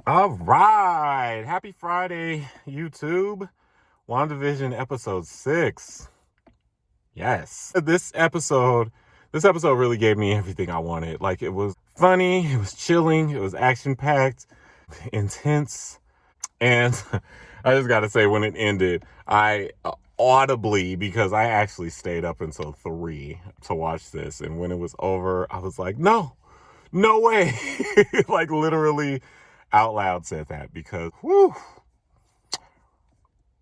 All right. Happy Friday, YouTube. Wandavision episode 6. Yes. This episode really gave me everything I wanted. Like, it was funny, it was chilling, it was action-packed, intense. And I just got to say, when it ended, I audibly, because I actually stayed up until 3 to watch this. And when it was over, I was like, no way. Like, literally out loud said that because, whew.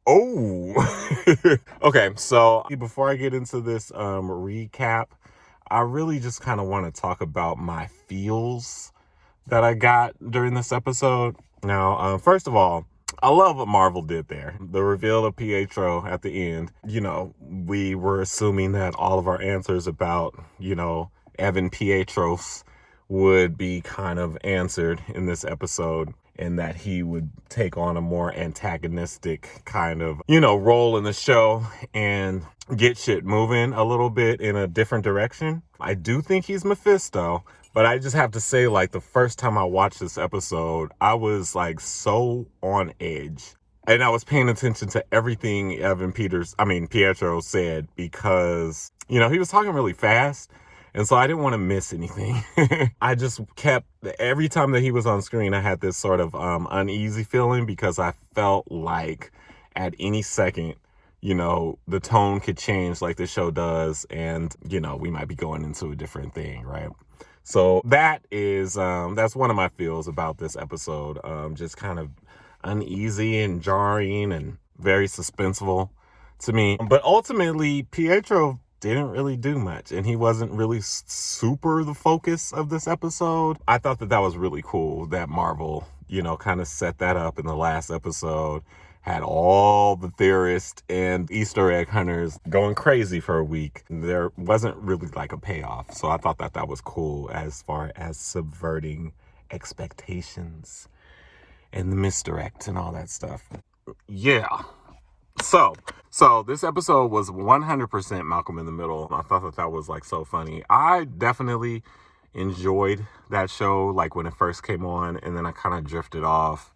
Oh, okay. So before I get into this recap, I really just kind of want to talk about my feels that I got during this episode. Now, first of all, I love what Marvel did there. The reveal of Pietro at the end. We were assuming that all of our answers about, Evan Pietros would be kind of answered in this episode, and that he would take on a more antagonistic kind of, role in the show and get shit moving a little bit in a different direction. I do think he's Mephisto, but I just have to say, like, the first time I watched this episode, I was like so on edge. And I was paying attention to everything Pietro said because, he was talking really fast. And so I didn't want to miss anything. I just kept, every time that he was on screen, I had this sort of uneasy feeling because I felt like at any second, the tone could change like the show does. And, we might be going into a different thing, right? So that's one of my feels about this episode. Just kind of uneasy and jarring and very suspenseful to me. But ultimately, Pietro didn't really do much, and he wasn't really super the focus of this episode. I thought that was really cool that Marvel, kind of set that up in the last episode, had all the theorists and Easter egg hunters going crazy for a week. There wasn't really like a payoff, so I thought that was cool as far as subverting expectations and the misdirect and all that stuff. Yeah. So this episode was 100% Malcolm in the Middle. I thought that was like so funny. I definitely enjoyed that show like when it first came on, and then I kind of drifted off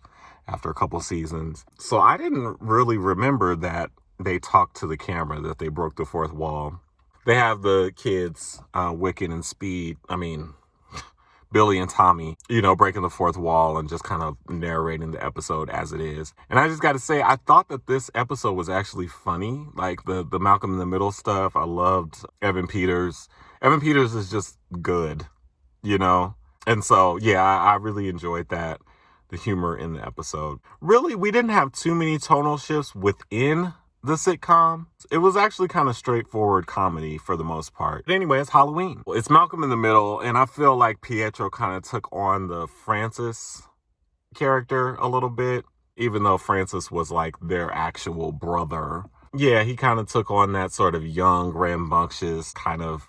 after a couple seasons. So I didn't really remember that they talked to the camera, that they broke the fourth wall. They have the kids, Wicked and Speed. Billy and Tommy, breaking the fourth wall and just kind of narrating the episode as it is. And I just got to say, I thought that this episode was actually funny. Like the Malcolm in the Middle stuff. I loved Evan Peters. Evan Peters is just good, And so, yeah, I really enjoyed that. The humor in the episode. Really, we didn't have too many tonal shifts within the sitcom. It was actually kind of straightforward comedy for the most part. But anyway, it's Halloween. It's Malcolm in the Middle, and I feel like Pietro kind of took on the Francis character a little bit, even though Francis was like their actual brother. Yeah, he kind of took on that sort of young, rambunctious kind of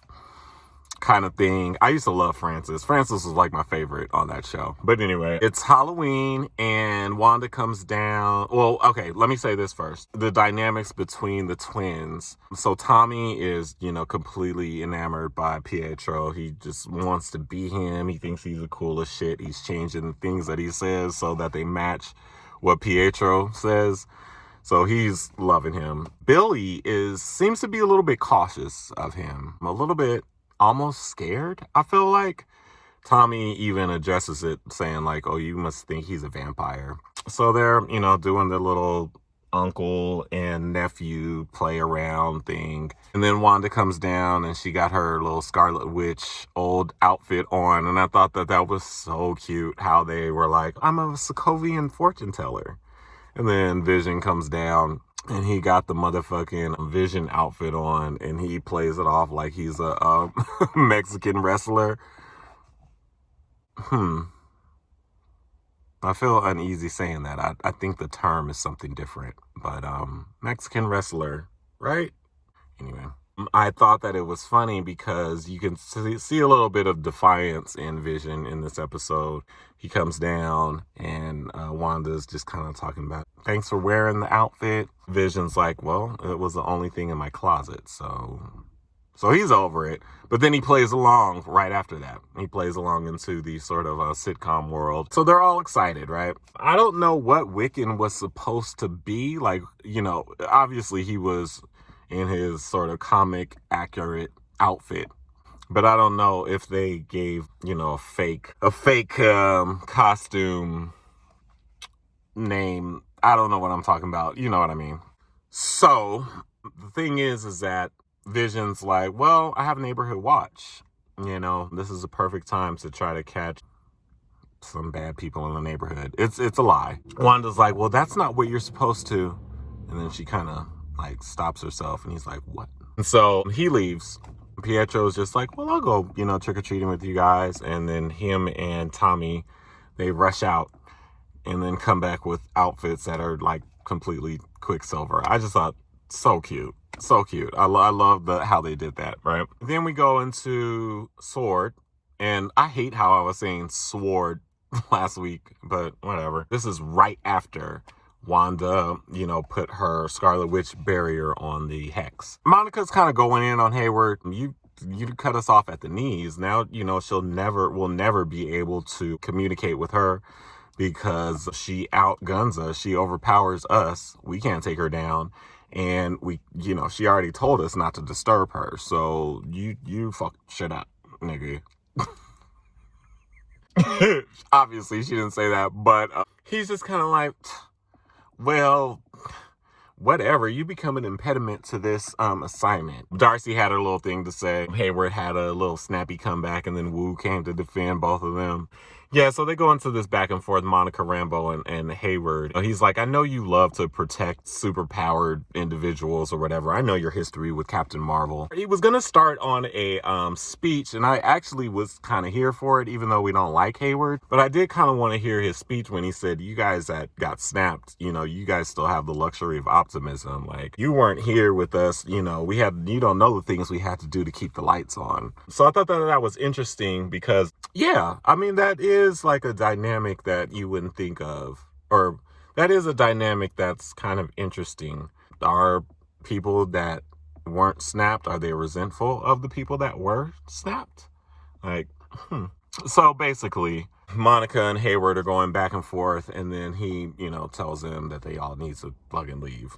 thing. I used to love Francis. Francis was like my favorite on that show. But anyway, it's Halloween and Wanda comes down. Well, okay, let me say this first. The dynamics between the twins. So Tommy is, completely enamored by Pietro. He just wants to be him. He thinks he's the coolest shit. He's changing the things that he says so that they match what Pietro says. So he's loving him. Billy seems to be a little bit cautious of him. A little bit almost scared, I feel like. Tommy even addresses it saying like, oh, you must think he's a vampire. So they're, doing the little uncle and nephew play around thing. And then Wanda comes down and she got her little Scarlet Witch old outfit on. And I thought that was so cute how they were like, I'm a Sokovian fortune teller. And then Vision comes down and he got the motherfucking Vision outfit on and he plays it off like he's a Mexican wrestler. I feel uneasy saying that. I think the term is something different, but Mexican wrestler, right? Anyway, I thought that it was funny because you can see a little bit of defiance in Vision in this episode. He comes down and Wanda's just kind of talking about, thanks for wearing the outfit. Vision's like, well, it was the only thing in my closet, so So he's over it. But then he plays along right after that. He plays along into the sort of sitcom world. So they're all excited, right? I don't know what Wiccan was supposed to be. Like, obviously he was in his sort of comic accurate outfit. But I don't know if they gave, a fake costume name. I don't know what I'm talking about. You know what I mean? So the thing is that Vision's like, well, I have Neighborhood Watch. This is a perfect time to try to catch some bad people in the neighborhood. It's a lie. Wanda's like, well, that's not what you're supposed to. And then she kind of like stops herself and he's like, what? And so he leaves. Pietro's just like, well, I'll go, trick-or-treating with you guys. And then him and Tommy, they rush out and then come back with outfits that are like completely Quicksilver. I just thought, so cute. So cute. I love how they did that, right? Then we go into Sword. And I hate how I was saying Sword last week, but whatever. This is right after Wanda, put her Scarlet Witch barrier on the Hex. Monica's kind of going in on Hayward. You cut us off at the knees. Now, we'll never be able to communicate with her because she outguns us. She overpowers us. We can't take her down. And she already told us not to disturb her. So you fuck shit up, nigga. Obviously, she didn't say that, but he's just kind of like, well, whatever. You become an impediment to this assignment. Darcy had her little thing to say. Hayward had a little snappy comeback, and then Wu came to defend both of them. Yeah, so they go into this back and forth, Monica Rambeau and Hayward. He's like, I know you love to protect superpowered individuals or whatever. I know your history with Captain Marvel. He was going to start on a speech, and I actually was kind of here for it, even though we don't like Hayward. But I did kind of want to hear his speech when he said, you guys that got snapped, you guys still have the luxury of optimism. Like, you weren't here with us, you don't know the things we had to do to keep the lights on. So I thought that was interesting because, yeah, I mean, that is like a dynamic that you wouldn't think of, or that is a dynamic that's kind of interesting. Are people that weren't snapped, are they resentful of the people that were snapped? Like, So basically, Monica and Hayward are going back and forth, and then he, tells them that they all need to fucking leave.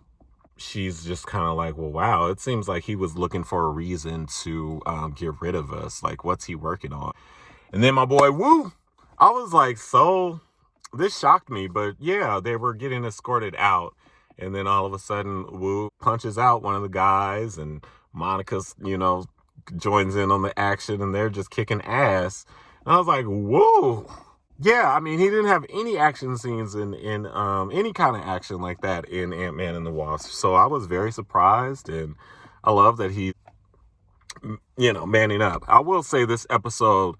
She's just kind of like, well, wow, it seems like he was looking for a reason to get rid of us. Like, what's he working on? And then my boy Wu, I was like, so this shocked me, but yeah, they were getting escorted out. And then all of a sudden, Wu punches out one of the guys, and Monica's, joins in on the action, and they're just kicking ass. And I was like, whoa. Yeah, I mean, he didn't have any action scenes in any kind of action like that in Ant-Man and the Wasp. So I was very surprised, and I love that he, manning up. I will say this episode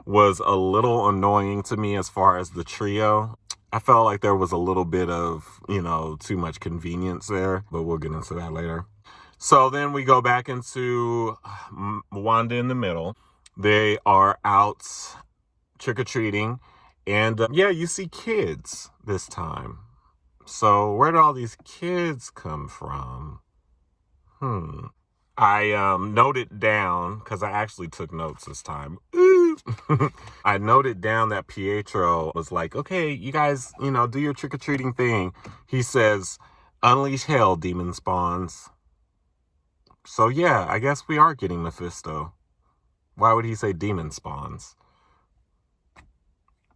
was a little annoying to me as far as the trio. I felt like there was a little bit of, too much convenience there, but we'll get into that later. So then we go back into Wanda in the middle. They are out trick-or-treating, and you see kids this time. So where did all these kids come from? I noted down, because I actually took notes this time. I noted down that Pietro was like, okay, you guys, do your trick-or-treating thing. He says, unleash hell, demon spawns. So yeah, I guess we are getting Mephisto. Why would he say demon spawns?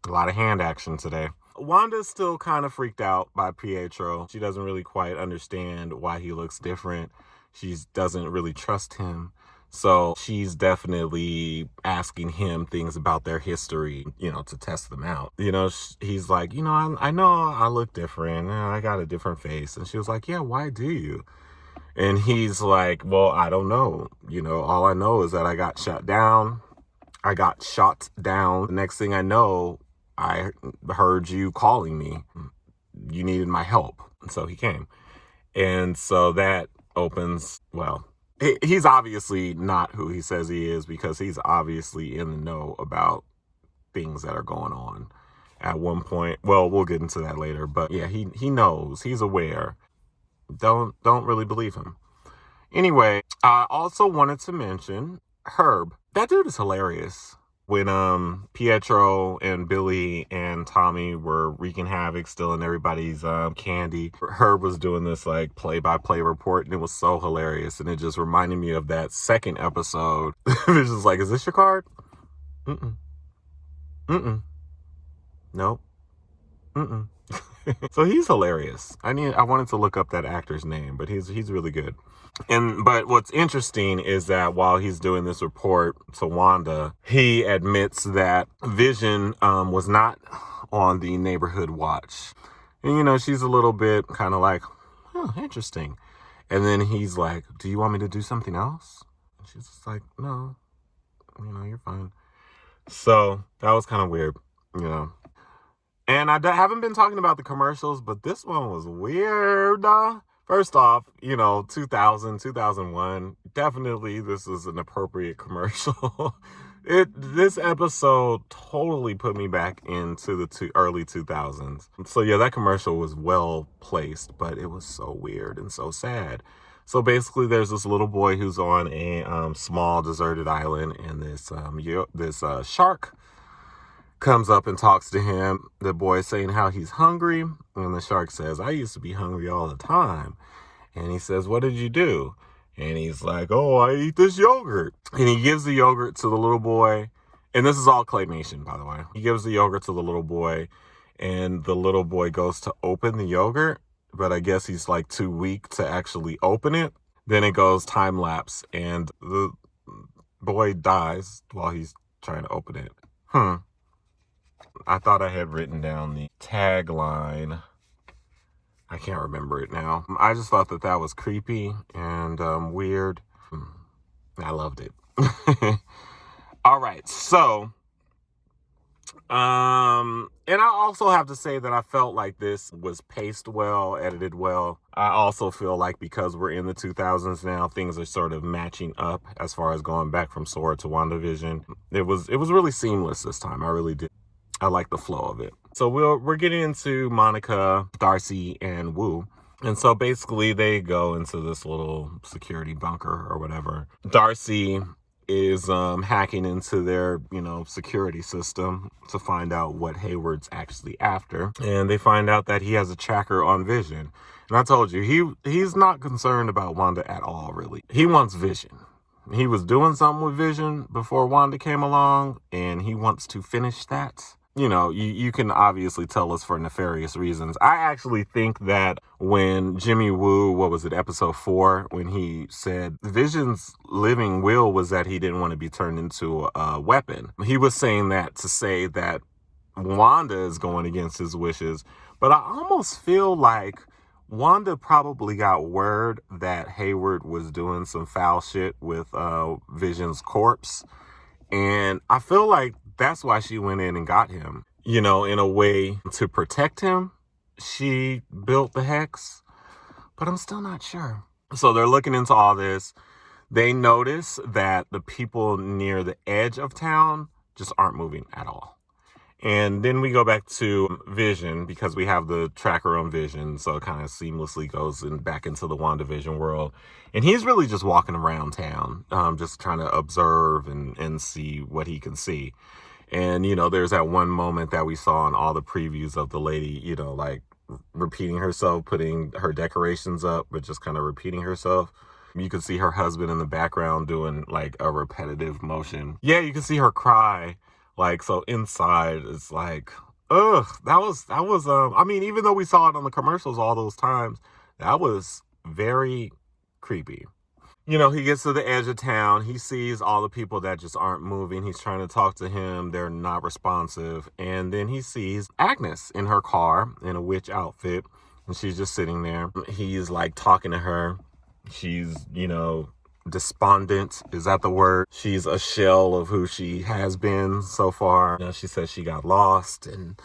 A lot of hand action today. Wanda's still kind of freaked out by Pietro. She doesn't really quite understand why he looks different. She doesn't really trust him. So she's definitely asking him things about their history, to test them out. He's like, I know I look different. I got a different face. And she was like, yeah, why do you? And he's like, well, I don't know. All I know is that I got shot down. The next thing I know, I heard you calling me. You needed my help. And so he came. And so that opens, well, he's obviously not who he says he is, because he's obviously in the know about things that are going on at one point. Well, we'll get into that later. But yeah, he knows. He's aware. Don't really believe him. Anyway, I also wanted to mention Herb. That dude is hilarious. When Pietro and Billy and Tommy were wreaking havoc, stealing everybody's candy, Herb was doing this like play-by-play report, and it was so hilarious. And it just reminded me of that second episode. It was just like, "Is this your card? Mm-mm. Mm-mm. Nope. Mm-mm." So he's hilarious. I wanted to look up that actor's name, but he's really good. But what's interesting is that while he's doing this report to Wanda, he admits that Vision was not on the neighborhood watch. And she's a little bit kind of like, "Oh, interesting." And then he's like, "Do you want me to do something else?" And she's just like, "No, you're fine." So that was kind of weird, you know. And I haven't been talking about the commercials, but this one was weird. First off, 2000, 2001, definitely this is an appropriate commercial. This episode totally put me back into the early 2000s. So yeah, that commercial was well placed, but it was so weird and so sad. So basically, there's this little boy who's on a small deserted island, and this shark comes up and talks to him. The boy saying how he's hungry, and the shark says, "I used to be hungry all the time." And he says, "What did you do?" And he's like, "Oh, I eat this yogurt." And he gives the yogurt to the little boy. And this is all claymation, by the way. He gives the yogurt to the little boy, and the little boy goes to open the yogurt, but I guess he's like too weak to actually open it. Then it goes time lapse, and the boy dies while he's trying to open it. I thought I had written down the tagline. I can't remember it now. I just thought that was creepy and weird. I loved it. All right, so and I also have to say that I felt like this was paced well, edited well. I also feel like because we're in the 2000s now, things are sort of matching up as far as going back from Sword to WandaVision. It was really seamless this time. I really did. I like the flow of it. So we're getting into Monica, Darcy, and Wu. And so basically they go into this little security bunker or whatever. Darcy is hacking into their, security system to find out what Hayward's actually after. And they find out that he has a tracker on Vision. And I told you, he's not concerned about Wanda at all, really. He wants Vision. He was doing something with Vision before Wanda came along, and he wants to finish that. You can obviously tell us for nefarious reasons. I actually think that when Jimmy Woo, what was it, episode 4, when he said Vision's living will was that he didn't want to be turned into a weapon. He was saying that to say that Wanda is going against his wishes. But I almost feel like Wanda probably got word that Hayward was doing some foul shit with Vision's corpse. And I feel like that's why she went in and got him, in a way to protect him. She built the hex, but I'm still not sure. So they're looking into all this. They notice that the people near the edge of town just aren't moving at all. And then we go back to Vision because we have the tracker on Vision. So it kind of seamlessly goes back into the WandaVision world. And he's really just walking around town, just trying to observe and see what he can see. And, there's that one moment that we saw in all the previews of the lady, like repeating herself, putting her decorations up, but just kind of repeating herself. You could see her husband in the background doing like a repetitive motion. Yeah, you can see her cry. Like, so inside it's like, ugh, that was, even though we saw it on the commercials all those times, that was very creepy. He gets to the edge of town. He sees all the people that just aren't moving. He's trying to talk to him. They're not responsive. And then he sees Agnes in her car in a witch outfit. And she's just sitting there. He's like talking to her. She's, despondent. Is that the word? She's a shell of who she has been so far. She says she got lost and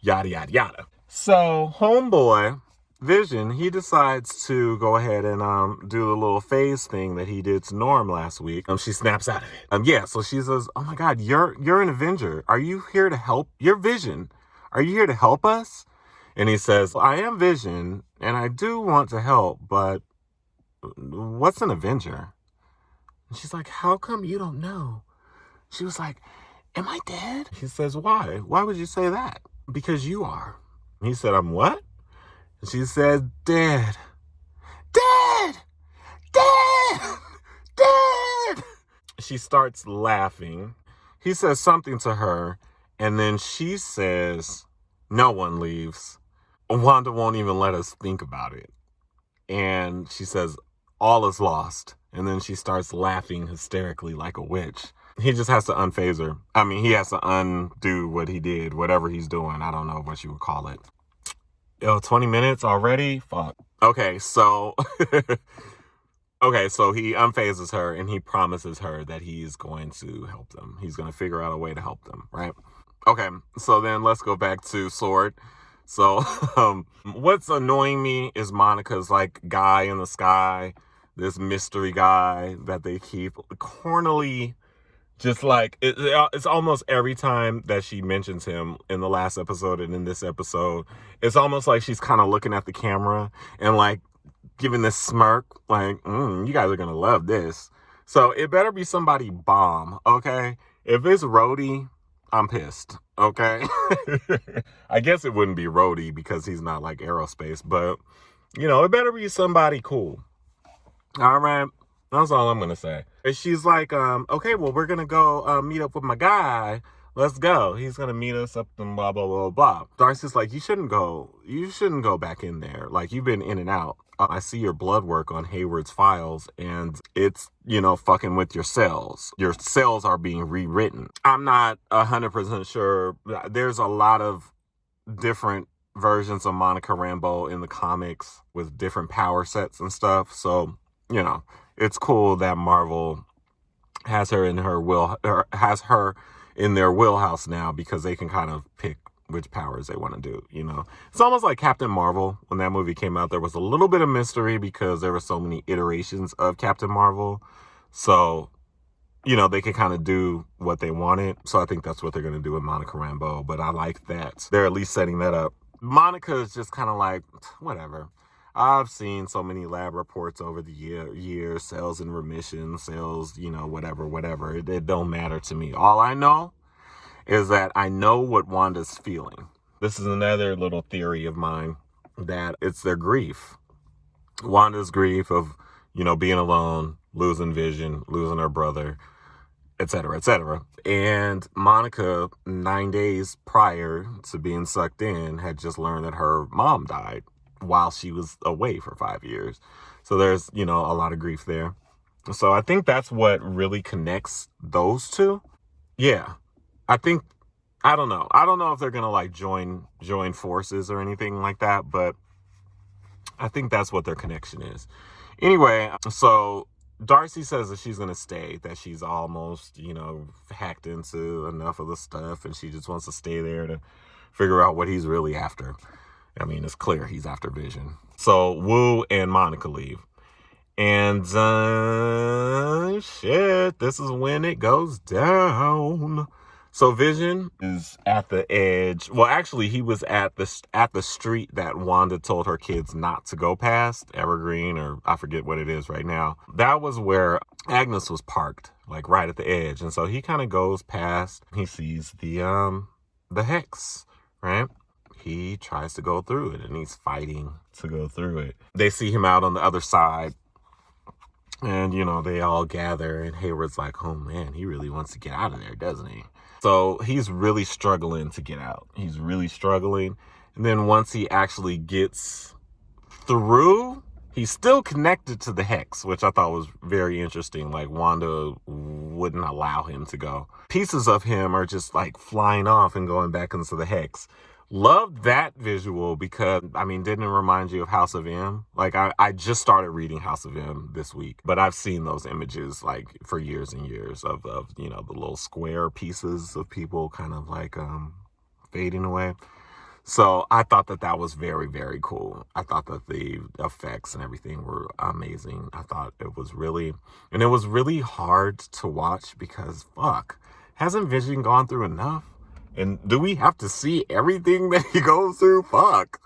yada, yada, yada. So homeboy, Vision, he decides to go ahead and do the little phase thing that he did to Norm last week. She snaps out of it. So she says, "Oh my God, you're an Avenger. Are you here to help? You're Vision. Are you here to help us?" And he says, "I am Vision, and I do want to help, but what's an Avenger? And she's like, how come you don't know? She was like, am I dead? He says, why? Why would you say that? Because you are. He said, I'm what? And she said, dead. Dead! Dead! Dead! She starts laughing. He says something to her, and then she says, no one leaves. Wanda won't even let us think about it. And she says, all is lost. And then she starts laughing hysterically like a witch. He just has to unphase her. I mean, he has to undo what he did, whatever he's doing. I don't know what you would call it. 20 minutes already? Fuck. Okay, so he unphases her and he promises her that he's going to help them. He's going to figure out a way to help them, right? Okay, so then let's go back to Sword. So what's annoying me is Monica's like guy in the sky, this mystery guy that they keep cornily, just like it's almost every time that she mentions him in the last episode and in this episode, it's almost like she's kind of looking at the camera and like giving this smirk, like, you guys are gonna love this. So it better be somebody bomb, okay? If it's Rhodey, I'm pissed, okay? I guess it wouldn't be Rhodey because he's not like aerospace, but it better be somebody cool. All right. That's all I'm going to say. And she's like, okay, well, we're going to go meet up with my guy. Let's go. He's going to meet us up and blah, blah, blah, blah. Darcy's like, you shouldn't go back in there. Like, you've been in and out. I see your blood work on Hayward's files and it's, fucking with your cells. Your cells are being rewritten. I'm not 100% sure. There's a lot of different versions of Monica Rambeau in the comics with different power sets and stuff. So, it's cool that Marvel has her in their wheelhouse now because they can kind of pick which powers they want to do, It's almost like Captain Marvel. When that movie came out, there was a little bit of mystery because there were so many iterations of Captain Marvel. So, they can kind of do what they wanted. So I think that's what they're going to do with Monica Rambeau. But I like that they're at least setting that up. Monica is just kind of like, whatever. I've seen so many lab reports over the years, cells in remission, cells, whatever. It don't matter to me. All I know is that I know what Wanda's feeling. This is another little theory of mine, that it's their grief. Wanda's grief of, being alone, losing Vision, losing her brother, etc., etc. And Monica, 9 days prior to being sucked in, had just learned that her mom died while she was away for 5 years. So there's, a lot of grief there. So I think that's what really connects those two. Yeah. I don't know. I don't know if they're going to like join forces or anything like that, but I think that's what their connection is. Anyway, so Darcy says that she's going to stay, that she's almost, hacked into enough of the stuff and she just wants to stay there to figure out what he's really after. I mean, it's clear he's after Vision. So Wu and Monica leave. And shit, this is when it goes down. So Vision is at the edge. Well, actually, he was at the street that Wanda told her kids not to go past, Evergreen, or I forget what it is right now. That was where Agnes was parked, like right at the edge. And so he kind of goes past. He sees the hex, right? He tries to go through it and he's fighting to go through it. They see him out on the other side and, they all gather and Hayward's like, oh man, he really wants to get out of there, doesn't he? So he's really struggling to get out. He's really struggling. And then once he actually gets through, he's still connected to the hex, which I thought was very interesting. Like Wanda wouldn't allow him to go. Pieces of him are just like flying off and going back into the hex. Loved that visual because, didn't it remind you of House of M? Like, I just started reading House of M this week, but I've seen those images, like, for years and years of the little square pieces of people kind of, like, fading away. So I thought that was very, very cool. I thought that the effects and everything were amazing. I thought it was really hard to watch because, fuck, hasn't Vision gone through enough? And do we have to see everything that he goes through? Fuck.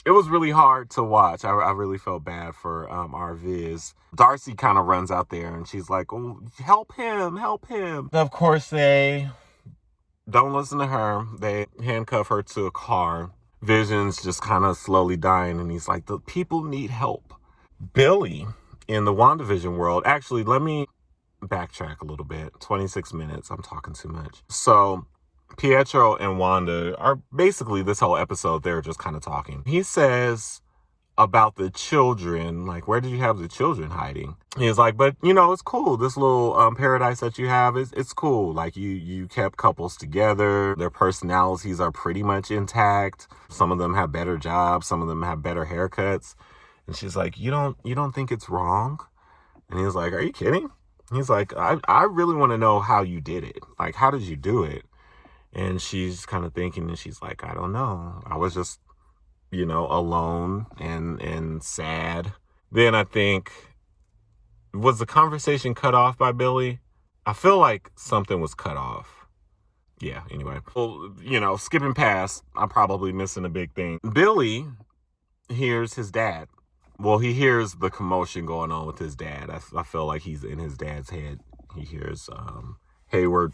it was really hard to watch. I really felt bad for our Viz. Darcy kind of runs out there and she's like, oh, help him, help him. Of course, they don't listen to her. They handcuff her to a car. Vision's just kind of slowly dying, and he's like, the people need help. Billy in the WandaVision world, actually, let me backtrack a little bit. 26 minutes. I'm talking too much. So Pietro and Wanda are basically this whole episode, they're just kind of talking. He says about the children, like, where did you have the children hiding? He's like, but it's cool. This little paradise that you have it's cool. Like you kept couples together. Their personalities are pretty much intact. Some of them have better jobs. Some of them have better haircuts. And she's like, you don't think it's wrong? And he's like, are you kidding? He's like, I really want to know how you did it. Like, how did you do it? And she's kind of thinking, and she's like, I don't know. I was just, alone and sad. Then I think, was the conversation cut off by Billy? I feel like something was cut off. Yeah, anyway. Well, skipping past, I'm probably missing a big thing. Billy hears his dad. Well, he hears the commotion going on with his dad. I feel like he's in his dad's head. He hears Hayward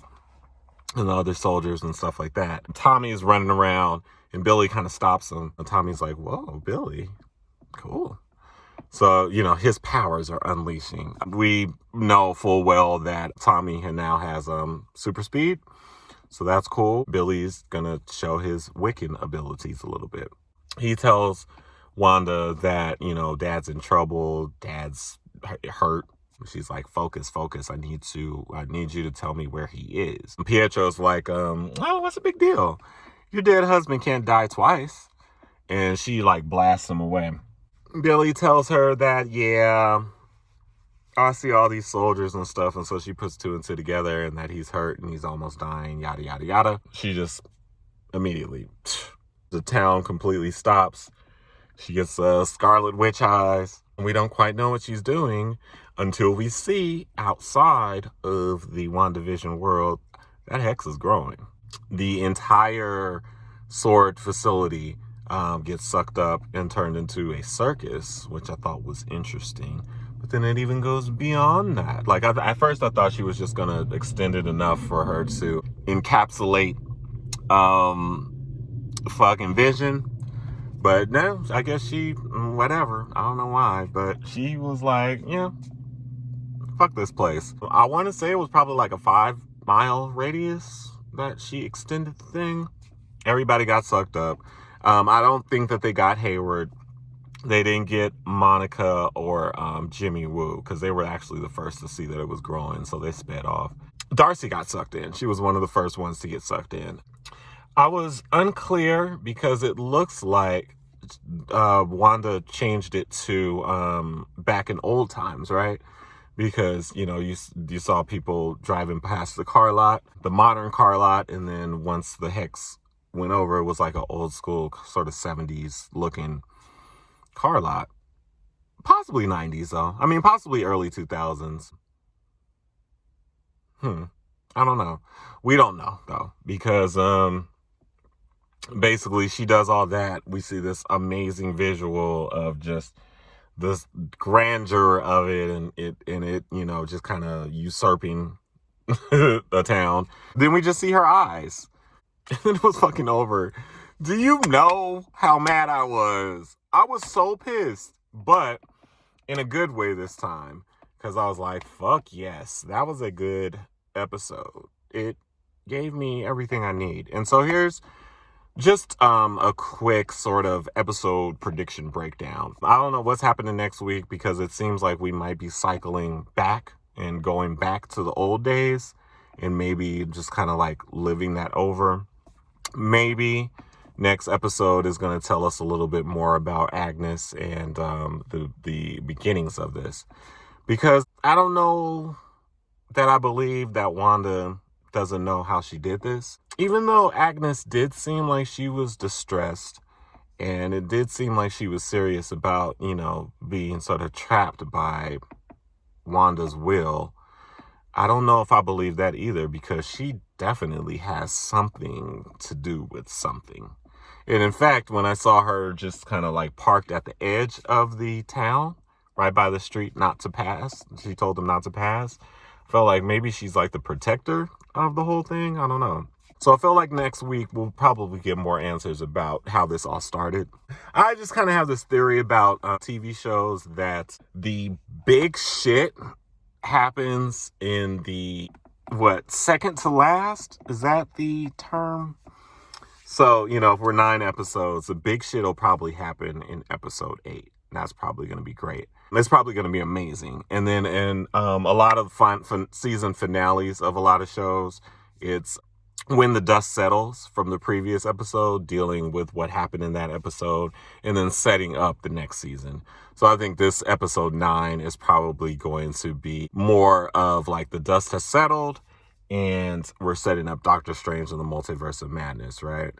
and the other soldiers and stuff like that. Tommy is running around and Billy kind of stops him. And Tommy's like, whoa, Billy, cool. So, his powers are unleashing. We know full well that Tommy now has super speed. So that's cool. Billy's going to show his Wiccan abilities a little bit. He tells Wanda that, dad's in trouble. Dad's hurt. She's like, focus. I need you to tell me where he is. And Pietro's like, oh, what's the big deal? Your dead husband can't die twice. And she like blasts him away. Billy tells her that, yeah, I see all these soldiers and stuff. And so she puts two and two together and that he's hurt and he's almost dying, yada, yada, yada. She just immediately, the town completely stops. She gets scarlet witch eyes. And we don't quite know what she's doing until we see outside of the WandaVision world, that hex is growing. The entire sword facility gets sucked up and turned into a circus, which I thought was interesting. But then it even goes beyond that. Like, at first I thought she was just going to extend it enough for her to encapsulate fucking Vision. But no, I guess she, whatever. I don't know why. But she was like, yeah, fuck this place. I want to say it was probably like a 5-mile radius that she extended the thing. Everybody got sucked up. I don't think that they got Hayward. They didn't get Monica or Jimmy Woo because they were actually the first to see that it was growing. So they sped off. Darcy got sucked in. She was one of the first ones to get sucked in. I was unclear because it looks like Wanda changed it to back in old times, right? Because, you saw people driving past the car lot, the modern car lot, and then once the hex went over, it was like an old school sort of 70s looking car lot. Possibly 90s, though. I mean, possibly early 2000s. I don't know. We don't know, though, because basically she does all that. We see this amazing visual of just this grandeur of it and it just kind of usurping the town. Then we just see her eyes. And then it was fucking over. Do you know how mad I was? I was so pissed, but in a good way this time. Because I was like, fuck yes, that was a good episode. It gave me everything I need. And so here's just a quick sort of episode prediction breakdown. I don't know what's happening next week because it seems like we might be cycling back and going back to the old days and maybe just kind of like living that over. Maybe next episode is going to tell us a little bit more about Agnes and the beginnings of this. Because I don't know that I believe that Wanda doesn't know how she did this. Even though Agnes did seem like she was distressed and it did seem like she was serious about, being sort of trapped by Wanda's will, I don't know if I believe that either because she definitely has something to do with something. And in fact, when I saw her just kind of like parked at the edge of the town, right by the street, not to pass, she told them not to pass. I felt like maybe she's like the protector of the whole thing. I don't know. So I feel like next week we'll probably get more answers about how this all started. I just kind of have this theory about TV shows that the big shit happens in the, second to last? Is that the term? So, if we're 9 episodes, the big shit will probably happen in episode 8. That's probably going to be great. It's probably going to be amazing. And then in a lot of season finales of a lot of shows, it's when the dust settles from the previous episode, dealing with what happened in that episode, and then setting up the next season. So I think this episode 9 is probably going to be more of like the dust has settled, and we're setting up Doctor Strange and the Multiverse of Madness, right?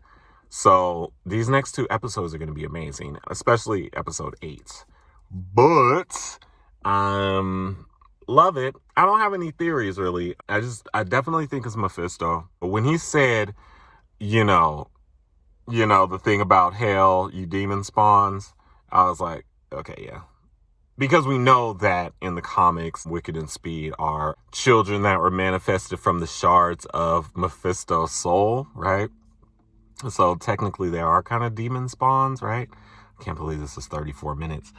So these next 2 episodes are going to be amazing, especially episode 8. But love it. I don't have any theories really. I definitely think it's Mephisto. But when he said, the thing about hell, you demon spawns, I was like, okay, yeah. Because we know that in the comics, Wicked and Speed are children that were manifested from the shards of Mephisto's soul, right? So technically they are kind of demon spawns, right? I can't believe this is 34 minutes.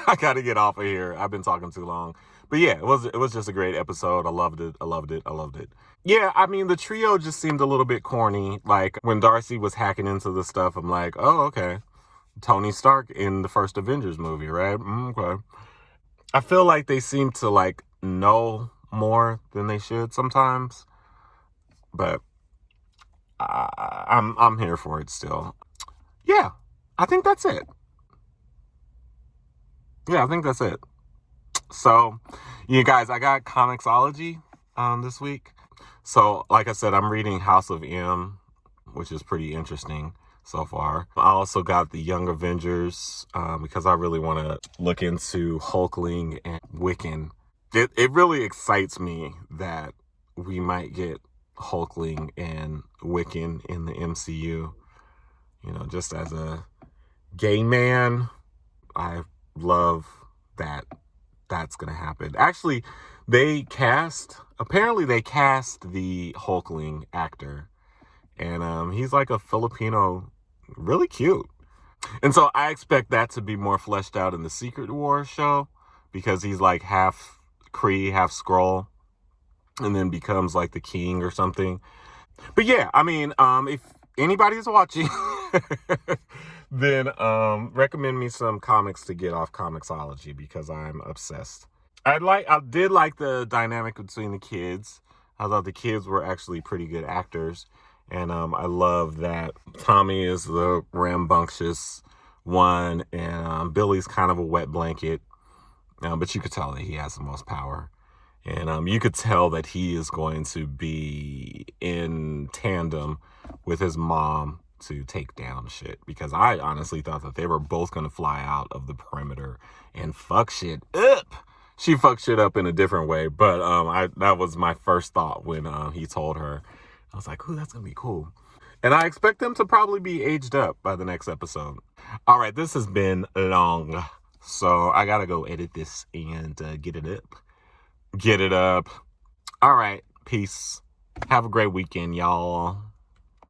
I got to get off of here. I've been talking too long. But yeah, it was just a great episode. I loved it. Yeah, I mean, the trio just seemed a little bit corny. Like when Darcy was hacking into the stuff, I'm like, oh, okay. Tony Stark in the first Avengers movie, right? Okay. I feel like they seem to like know more than they should sometimes, but I'm here for it still. Yeah, I think that's it. So, you guys, I got Comixology this week. So, like I said, I'm reading House of M, which is pretty interesting so far. I also got the Young Avengers because I really want to look into Hulkling and Wiccan. It really excites me that we might get Hulkling and Wiccan in the MCU. Just as a gay man, I love that that's going to happen. Actually, apparently they cast the Hulkling actor. And he's like a Filipino, really cute. And so I expect that to be more fleshed out in the Secret Wars show, because he's like half Kree, half Skrull, and then becomes like the king or something. But yeah, I mean, if anybody's watching, then recommend me some comics to get off Comixology, because I'm obsessed. I did like the dynamic between the kids. I thought the kids were actually pretty good actors. And I love that Tommy is the rambunctious one, and Billy's kind of a wet blanket. But you could tell that he has the most power. And you could tell that he is going to be in tandem with his mom to take down shit. Because I honestly thought that they were both going to fly out of the perimeter and fuck shit up. She fucked shit up in a different way. But that was my first thought when he told her. I was like, ooh, that's going to be cool. And I expect them to probably be aged up by the next episode. All right, this has been long. So I got to go edit this and get it up. All right, peace. Have a great weekend, y'all.